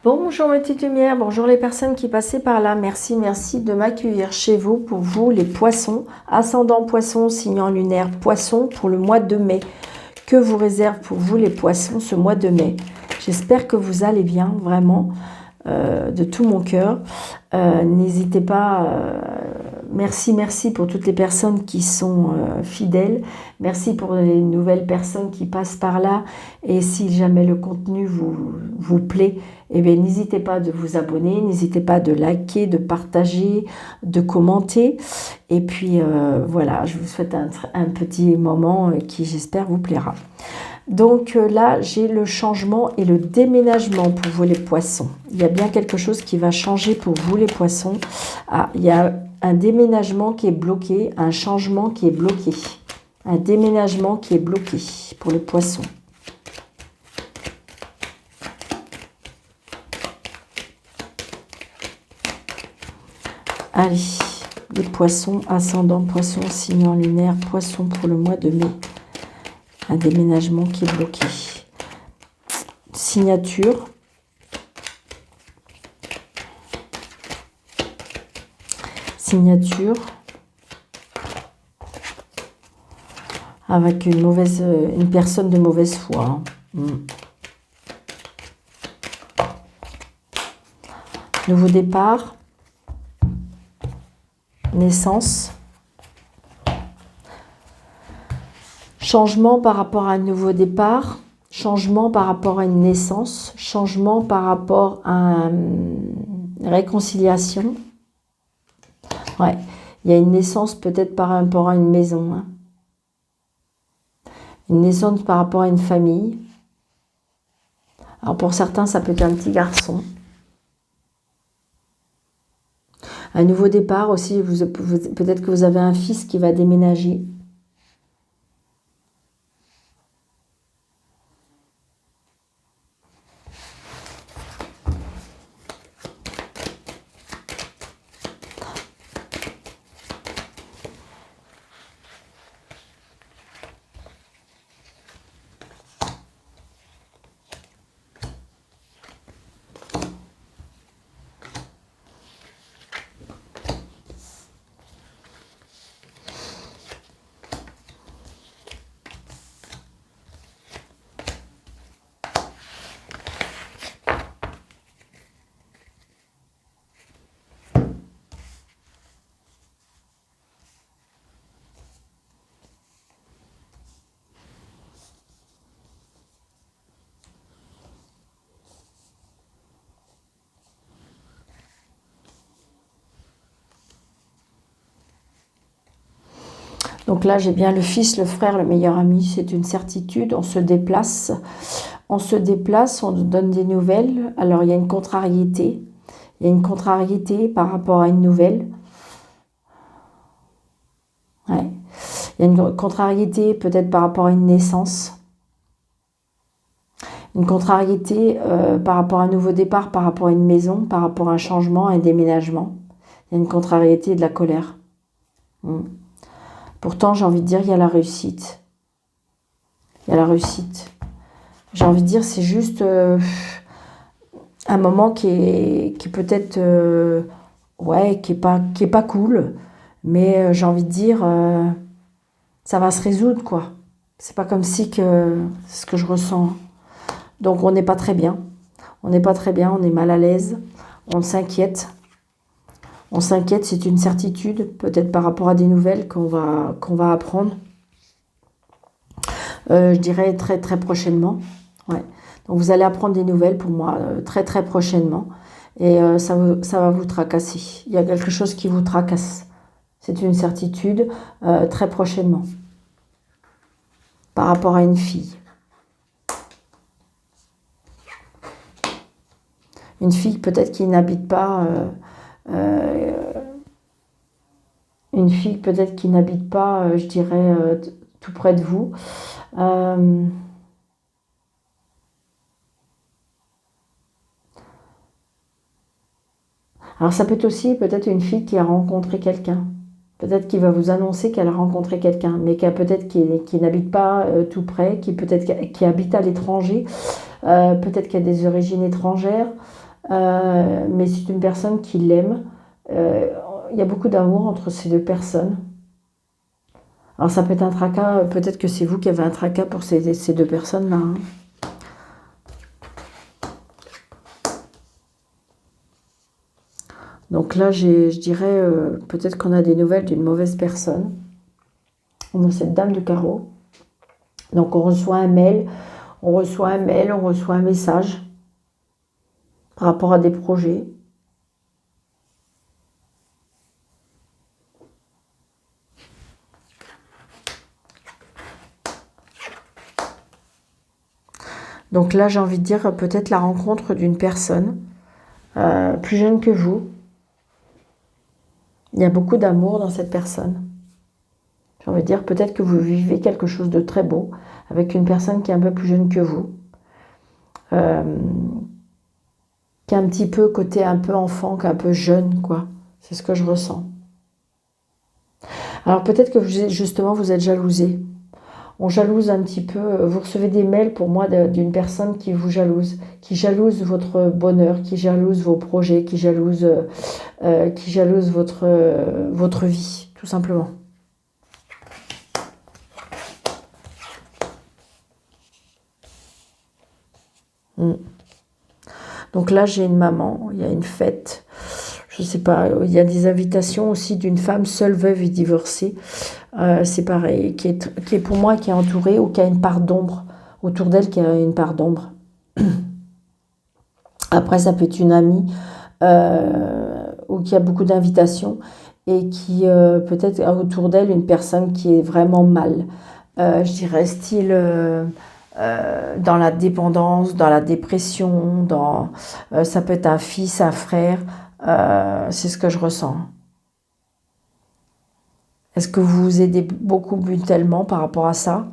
Bonjour mes petites lumières, bonjour les personnes qui passaient par là. Merci de m'accueillir chez vous. Pour vous les poissons, ascendant poisson, signe lunaire poisson pour le mois de mai. Que vous réserve pour vous les poissons ce mois de mai? J'espère que vous allez bien, vraiment, de tout mon cœur. N'hésitez pas, merci pour toutes les personnes qui sont fidèles. Merci pour les nouvelles personnes qui passent par là. Et si jamais le contenu vous plaît, eh bien, n'hésitez pas de vous abonner, n'hésitez pas de liker, de partager, de commenter. Et puis voilà, je vous souhaite un petit moment qui j'espère vous plaira. Donc là, j'ai le changement et le déménagement pour vous les poissons. Il y a bien quelque chose qui va changer pour vous les poissons. Ah, il y a un déménagement qui est bloqué, un changement qui est bloqué. Un déménagement qui est bloqué pour les poissons. Allez, les poissons, ascendant poisson, signe lunaire, poisson pour le mois de mai. Un déménagement qui est bloqué. Signature. Signature. Avec une personne de mauvaise foi. Nouveau départ. Naissance. Changement par rapport à un nouveau départ, changement par rapport à une naissance, changement par rapport à une réconciliation. Ouais, il y a une naissance peut-être par rapport à une maison. Hein. Une naissance par rapport à une famille. Alors pour certains, ça peut être un petit garçon. Un nouveau départ aussi, peut-être que vous avez un fils qui va déménager. Donc là, j'ai bien le fils, le frère, le meilleur ami, c'est une certitude. On se déplace, on nous donne des nouvelles. Alors, il y a une contrariété. Il y a une contrariété par rapport à une nouvelle. Ouais. Il y a une contrariété peut-être par rapport à une naissance. Une contrariété par rapport à un nouveau départ, par rapport à une maison, par rapport à un changement, un déménagement. Il y a une contrariété et de la colère. Pourtant, j'ai envie de dire, il y a la réussite. Il y a la réussite. J'ai envie de dire, c'est juste un moment qui est peut-être, qui est pas cool. Mais j'ai envie de dire, ça va se résoudre, quoi. C'est pas comme si que c'est ce que je ressens. Donc, on n'est pas très bien. On n'est pas très bien, on est mal à l'aise. On s'inquiète. On s'inquiète, c'est une certitude, peut-être par rapport à des nouvelles qu'on va apprendre. Je dirais très prochainement. Ouais. Donc vous allez apprendre des nouvelles pour moi très prochainement. Et ça va vous tracasser. Il y a quelque chose qui vous tracasse. C'est une certitude très prochainement. Par rapport à une fille. Une fille peut-être qui n'habite pas... une fille peut-être qui n'habite pas, je dirais, tout près de vous. Alors ça peut être aussi peut-être une fille qui a rencontré quelqu'un. Peut-être qu'il va vous annoncer qu'elle a rencontré quelqu'un, mais peut-être qui n'habite pas tout près, qui habite à l'étranger, peut-être qu'il a des origines étrangères. mais c'est une personne qui l'aime. Il y a beaucoup d'amour entre ces deux personnes. Alors ça peut être un tracas, peut-être que c'est vous qui avez un tracas pour ces deux personnes-là. Hein. Donc là, je dirais, peut-être qu'on a des nouvelles d'une mauvaise personne. On a cette dame de carreau. Donc on reçoit un mail, on reçoit un message par rapport à des projets. Donc là, j'ai envie de dire peut-être la rencontre d'une personne plus jeune que vous. Il y a beaucoup d'amour dans cette personne. J'ai envie de dire peut-être que vous vivez quelque chose de très beau avec une personne qui est un peu plus jeune que vous. Qui est un petit peu côté un peu enfant, qui est un peu jeune, quoi. C'est ce que je ressens. Alors peut-être que justement vous êtes jalousé. On jalouse un petit peu, vous recevez des mails pour moi d'une personne qui vous jalouse, qui jalouse votre bonheur, qui jalouse vos projets, qui jalouse votre vie, tout simplement. Donc là, j'ai une maman, il y a une fête, je ne sais pas, il y a des invitations aussi d'une femme seule, veuve et divorcée. C'est pareil, qui est pour moi, qui est entourée ou qui a une part d'ombre, autour d'elle qui a une part d'ombre. Après, ça peut être une amie ou qui a beaucoup d'invitations et qui peut-être a autour d'elle une personne qui est vraiment mal. Je dirais style dans la dépendance, dans la dépression, ça peut être un fils, un frère. C'est ce que je ressens. Est-ce que vous vous aidez beaucoup mutuellement par rapport à ça?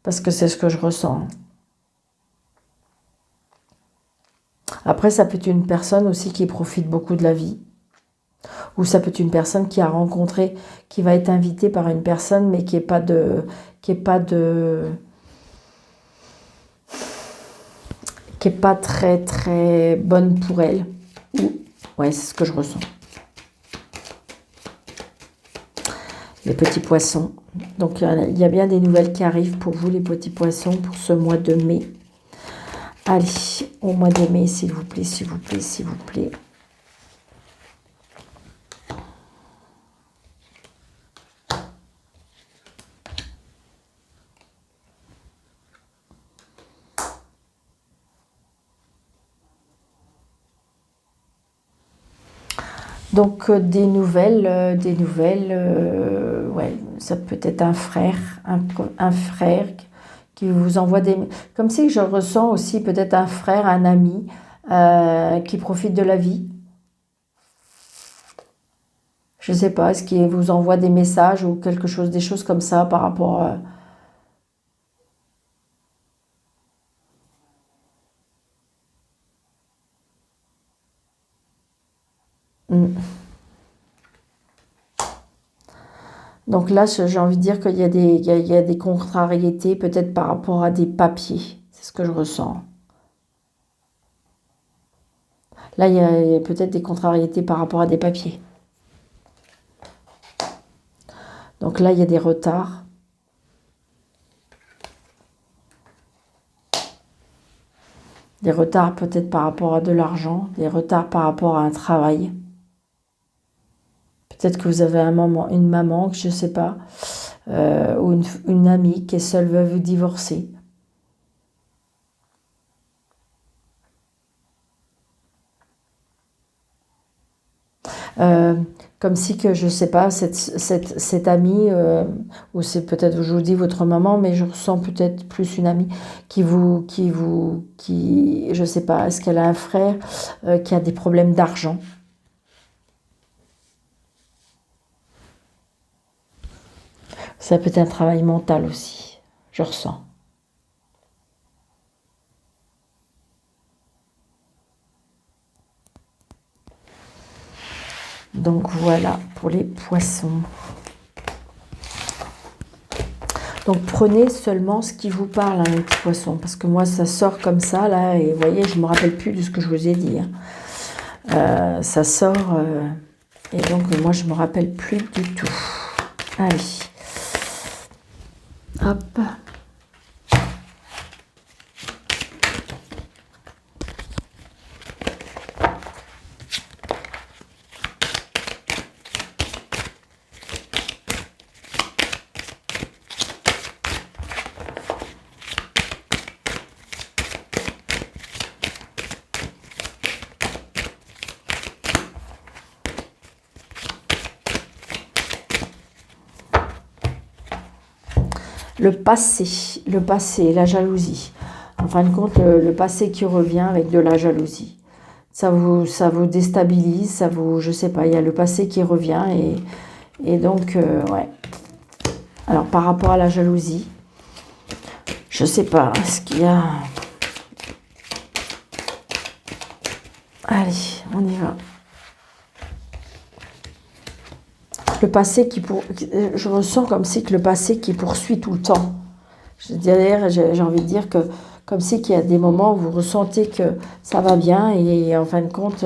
Parce que c'est ce que je ressens. Après, ça peut être une personne aussi qui profite beaucoup de la vie. Ou ça peut être une personne qui a rencontré, qui va être invitée par une personne, mais qui n'est pas très très bonne pour elle. Ouais, c'est ce que je ressens. Les petits poissons. Donc il y a bien des nouvelles qui arrivent pour vous, les petits poissons, pour ce mois de mai. Allez, au mois de mai, s'il vous plaît, s'il vous plaît, s'il vous plaît. Donc des nouvelles, ouais, ça peut être un frère, un frère qui vous envoie des... Comme si je ressens aussi peut-être un frère, un ami qui profite de la vie. Je ne sais pas, est-ce qu'il vous envoie des messages ou quelque chose, des choses comme ça par rapport à... Donc là, j'ai envie de dire qu'il y a des contrariétés, peut-être par rapport à des papiers. C'est ce que je ressens. Là, il y a peut-être des contrariétés par rapport à des papiers. Donc là, il y a des retards. Des retards peut-être par rapport à de l'argent, des retards par rapport à un travail. Peut-être que vous avez une maman, je ne sais pas, ou une amie qui est seule, veuve ou divorcée. Comme si que, je ne sais pas, cette amie, ou c'est peut-être, je vous dis votre maman, mais je ressens peut-être plus une amie qui, je ne sais pas, est-ce qu'elle a un frère qui a des problèmes d'argent? Ça peut être un travail mental aussi, je ressens. Donc voilà pour les poissons. Donc prenez seulement ce qui vous parle, hein, les petits poissons, parce que moi ça sort comme ça là, et vous voyez, je me rappelle plus de ce que je vous ai dit. Hein. Ça sort, et donc moi je me rappelle plus du tout. Allez, hop. Le passé, la jalousie. En fin de compte, le passé qui revient avec de la jalousie. Ça vous déstabilise, ça vous, je sais pas, il y a le passé qui revient et donc, ouais. Alors, par rapport à la jalousie, je sais pas, est-ce qu'il y a... Allez, on y va. Le passé je ressens comme si que le passé qui poursuit tout le temps. D'ailleurs, j'ai envie de dire que comme si qu'il y a des moments où vous ressentez que ça va bien et en fin de compte,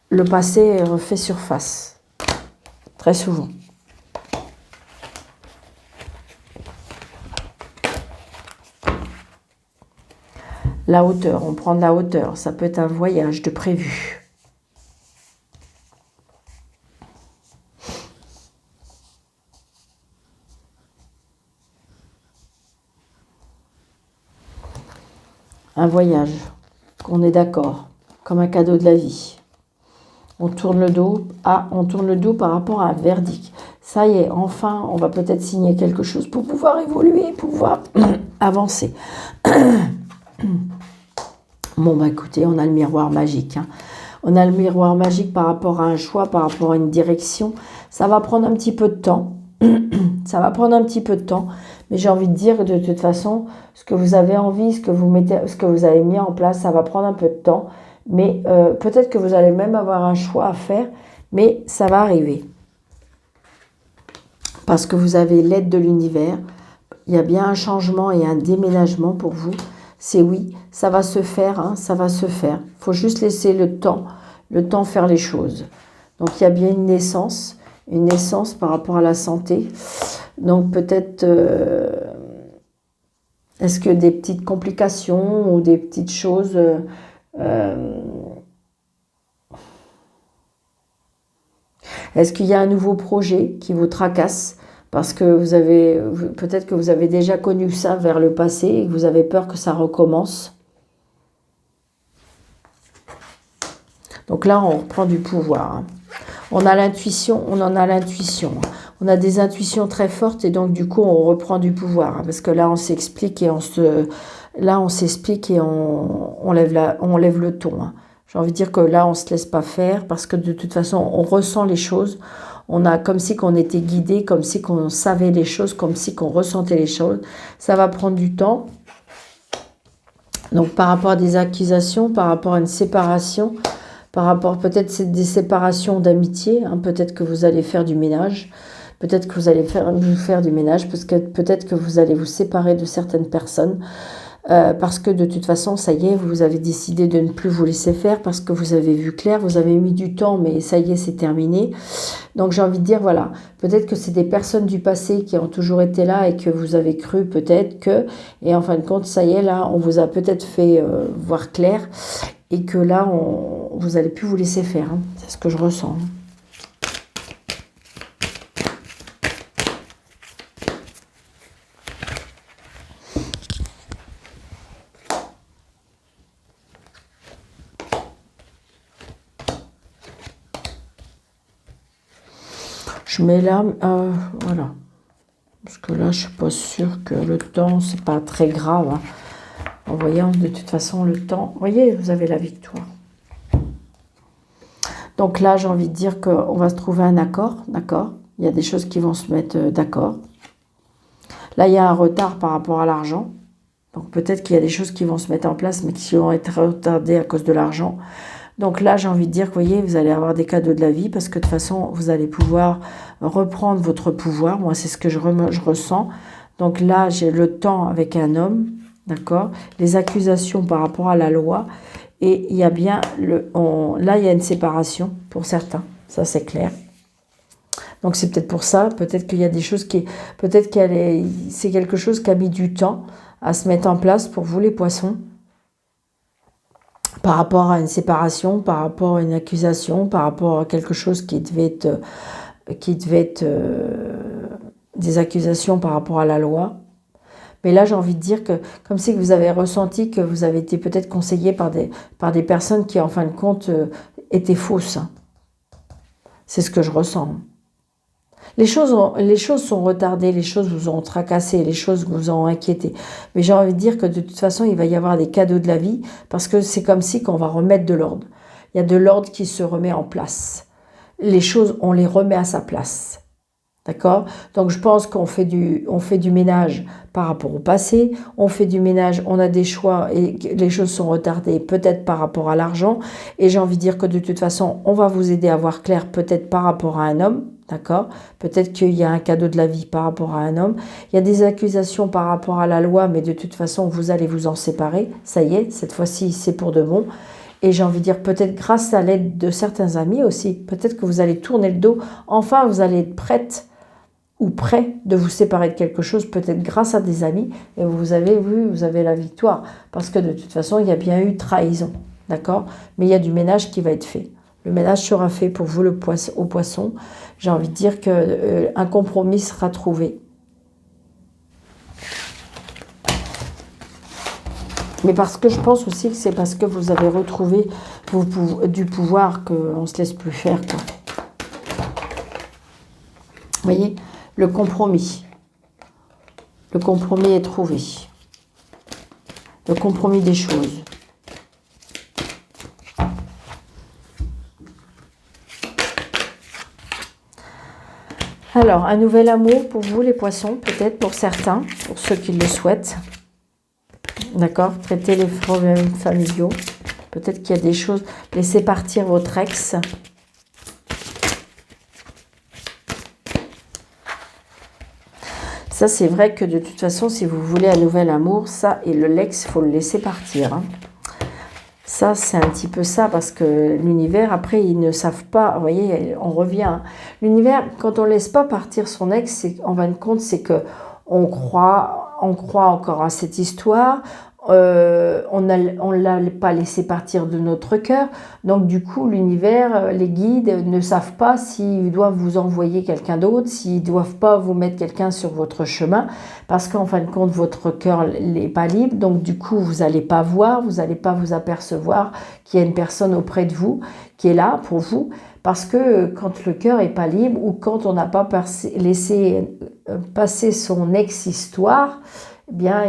le passé refait surface. Très souvent. La hauteur, on prend de la hauteur. Ça peut être un voyage de prévu. Un voyage, qu'on est d'accord, comme un cadeau de la vie. On tourne le dos, on tourne le dos par rapport à un verdict. Ça y est, enfin, on va peut-être signer quelque chose pour pouvoir évoluer, pouvoir avancer. Bon, bah écoutez, on a le miroir magique. Hein. On a le miroir magique par rapport à un choix, par rapport à une direction. Ça va prendre un petit peu de temps. Ça va prendre un petit peu de temps. Mais j'ai envie de dire que de toute façon, ce que vous avez envie, ce que vous avez mis en place, ça va prendre un peu de temps. Mais peut-être que vous allez même avoir un choix à faire, mais ça va arriver. Parce que vous avez l'aide de l'univers. Il y a bien un changement et un déménagement pour vous. C'est oui, ça va se faire, hein, ça va se faire. Il faut juste laisser le temps faire les choses. Donc il y a bien une naissance par rapport à la santé. Donc peut-être, est-ce que des petites complications ou des petites choses... est-ce qu'il y a un nouveau projet qui vous tracasse parce que peut-être que vous avez déjà connu ça vers le passé et que vous avez peur que ça recommence. Donc là, on reprend du pouvoir. Hein. On a l'intuition, on en a l'intuition. On a des intuitions très fortes et donc du coup, on reprend du pouvoir. Hein, parce que là, on s'explique et on lève le ton. Hein. J'ai envie de dire que là, on ne se laisse pas faire parce que de toute façon, on ressent les choses. On a comme si qu'on était guidé, comme si qu'on savait les choses, comme si qu'on ressentait les choses. Ça va prendre du temps. Donc, par rapport à des accusations, par rapport à une séparation, par rapport peut-être des séparations d'amitié, hein, peut-être que vous allez faire du ménage, peut-être que vous allez faire du ménage, parce que peut-être que vous allez vous séparer de certaines personnes. Parce que de toute façon, ça y est, vous avez décidé de ne plus vous laisser faire parce que vous avez vu clair, vous avez mis du temps, mais ça y est, c'est terminé. Donc j'ai envie de dire, voilà, peut-être que c'est des personnes du passé qui ont toujours été là et que vous avez cru peut-être que, et en fin de compte, ça y est, là, on vous a peut-être fait voir clair et que là, vous n'allez plus vous laisser faire. Hein. C'est ce que je ressens. Je mets là, voilà. Parce que là, je ne suis pas sûre que le temps, c'est pas très grave. Hein. En voyant, de toute façon, le temps... Vous voyez, vous avez la victoire. Donc là, j'ai envie de dire qu'on va se trouver un accord, d'accord? Il y a des choses qui vont se mettre d'accord. Là, il y a un retard par rapport à l'argent. Donc peut-être qu'il y a des choses qui vont se mettre en place, mais qui vont être retardées à cause de l'argent. Donc là, j'ai envie de dire que, vous voyez, vous allez avoir des cadeaux de la vie parce que de toute façon, vous allez pouvoir reprendre votre pouvoir. Moi, c'est ce que je ressens. Donc là, j'ai le temps avec un homme, d'accord? Les accusations par rapport à la loi. Et il y a bien, là, il y a une séparation pour certains. Ça, c'est clair. Donc c'est peut-être pour ça, peut-être qu'il y a des choses qui... Peut-être c'est quelque chose qui a mis du temps à se mettre en place pour vous, les poissons. Par rapport à une séparation, par rapport à une accusation, par rapport à quelque chose qui devait être des accusations par rapport à la loi. Mais là, j'ai envie de dire que, comme si vous avez ressenti que vous avez été peut-être conseillé par des personnes qui, en fin de compte, étaient fausses. C'est ce que je ressens. Les choses sont retardées, les choses vous ont tracassé, les choses vous ont inquiété. Mais j'ai envie de dire que de toute façon, il va y avoir des cadeaux de la vie parce que c'est comme si qu'on va remettre de l'ordre. Il y a de l'ordre qui se remet en place. Les choses, on les remet à sa place. D'accord? Donc je pense qu'on fait du ménage par rapport au passé, on fait du ménage, on a des choix et les choses sont retardées peut-être par rapport à l'argent. Et j'ai envie de dire que de toute façon, on va vous aider à voir clair peut-être par rapport à un homme. D'accord? Peut-être qu'il y a un cadeau de la vie par rapport à un homme. Il y a des accusations par rapport à la loi, mais de toute façon, vous allez vous en séparer. Ça y est, cette fois-ci, c'est pour de bon. Et j'ai envie de dire, peut-être grâce à l'aide de certains amis aussi, peut-être que vous allez tourner le dos. Enfin, vous allez être prête ou prêt de vous séparer de quelque chose, peut-être grâce à des amis. Et vous avez vu, vous avez la victoire. Parce que de toute façon, il y a bien eu trahison. D'accord? Mais il y a du ménage qui va être fait. Le ménage sera fait pour vous, au poisson. J'ai envie de dire qu'un compromis sera trouvé. Mais parce que je pense aussi que c'est parce que vous avez retrouvé du pouvoir qu'on ne se laisse plus faire. Quoi. Vous voyez, le compromis. Le compromis est trouvé. Le compromis des choses. Alors, un nouvel amour pour vous, les poissons, peut-être pour certains, pour ceux qui le souhaitent. D'accord? Traiter les problèmes familiaux. Peut-être qu'il y a des choses. Laissez partir votre ex. Ça, c'est vrai que de toute façon, si vous voulez un nouvel amour, ça et l'ex, il faut le laisser partir. Hein. Ça, c'est un petit peu ça, parce que l'univers, après, ils ne savent pas, vous voyez, on revient. Hein. L'univers, quand on ne laisse pas partir son ex, en fin de compte, c'est que on croit encore à cette histoire, on ne l'a pas laissé partir de notre cœur, donc du coup, l'univers, les guides ne savent pas s'ils doivent vous envoyer quelqu'un d'autre, s'ils ne doivent pas vous mettre quelqu'un sur votre chemin, parce qu'en fin de compte, votre cœur n'est pas libre, donc du coup, vous n'allez pas voir, vous n'allez pas vous apercevoir qu'il y a une personne auprès de vous qui est là pour vous, parce que quand le cœur n'est pas libre ou quand on n'a pas laissé passer son ex-histoire, eh bien,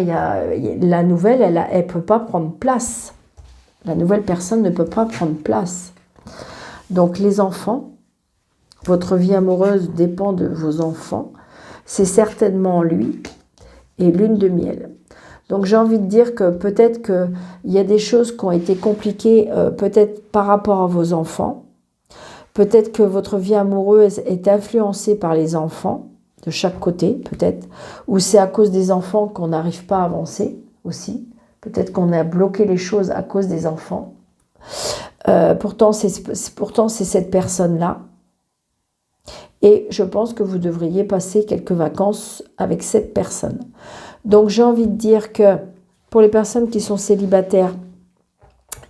la nouvelle, elle ne peut pas prendre place. La nouvelle personne ne peut pas prendre place. Donc, les enfants, votre vie amoureuse dépend de vos enfants. C'est certainement lui et lune de miel. Donc, j'ai envie de dire que peut-être qu'il y a des choses qui ont été compliquées, peut-être par rapport à vos enfants. Peut-être que votre vie amoureuse est influencée par les enfants, de chaque côté, peut-être. Ou c'est à cause des enfants qu'on n'arrive pas à avancer, aussi. Peut-être qu'on a bloqué les choses à cause des enfants. Pourtant, c'est cette personne-là. Et je pense que vous devriez passer quelques vacances avec cette personne. Donc, j'ai envie de dire que pour les personnes qui sont célibataires,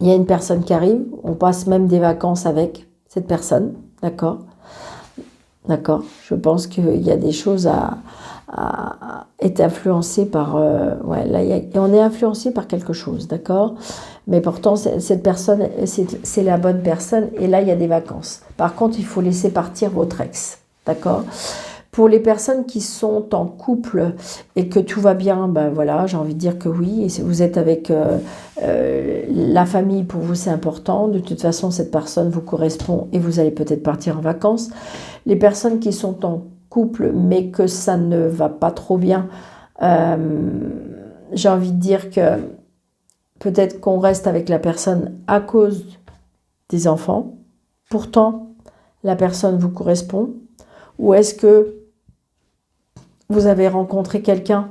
il y a une personne qui arrive. On passe même des vacances avec cette personne, d'accord? D'accord. Je pense qu'il y a des choses à être influencées par... ouais, là, on est influencé par quelque chose, d'accord? Mais pourtant, cette personne, c'est la bonne personne. Et là, il y a des vacances. Par contre, il faut laisser partir votre ex, d'accord? Pour les personnes qui sont en couple et que tout va bien, ben voilà, j'ai envie de dire que oui. Et si vous êtes avec la famille, pour vous, c'est important. De toute façon, cette personne vous correspond et vous allez peut-être partir en vacances. Les personnes qui sont en couple mais que ça ne va pas trop bien, j'ai envie de dire que peut-être qu'on reste avec la personne à cause des enfants. Pourtant, la personne vous correspond. Ou est-ce que vous avez rencontré quelqu'un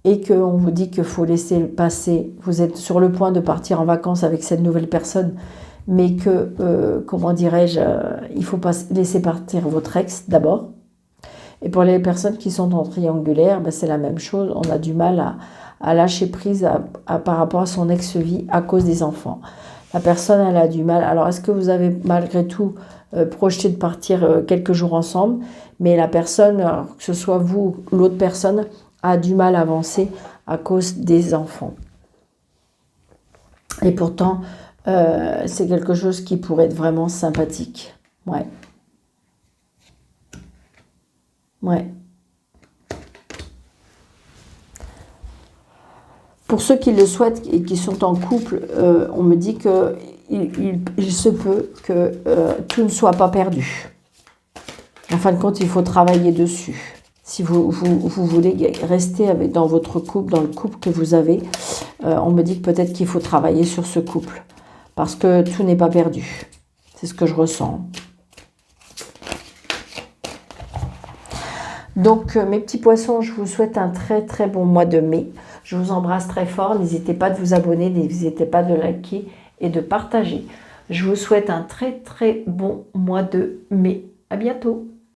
et qu'on vous dit qu'il faut laisser passer, vous êtes sur le point de partir en vacances avec cette nouvelle personne, mais que, comment dirais-je, il faut pas laisser partir votre ex d'abord. Et pour les personnes qui sont en triangulaire, ben c'est la même chose, on a du mal à lâcher prise par rapport à son ex-vie à cause des enfants. La personne, elle a du mal. Alors, est-ce que vous avez malgré tout projeté de partir quelques jours ensemble, mais la personne, que ce soit vous ou l'autre personne, a du mal à avancer à cause des enfants. Et pourtant, c'est quelque chose qui pourrait être vraiment sympathique. Ouais. Ouais. Pour ceux qui le souhaitent et qui sont en couple, on me dit que il se peut que tout ne soit pas perdu. En fin de compte, il faut travailler dessus. Si vous voulez rester dans votre couple, dans le couple que vous avez, on me dit que peut-être qu'il faut travailler sur ce couple. Parce que tout n'est pas perdu. C'est ce que je ressens. Donc, mes petits poissons, je vous souhaite un très très bon mois de mai. Je vous embrasse très fort. N'hésitez pas de vous abonner, n'hésitez pas de liker et de partager. Je vous souhaite un très très bon mois de mai. À bientôt.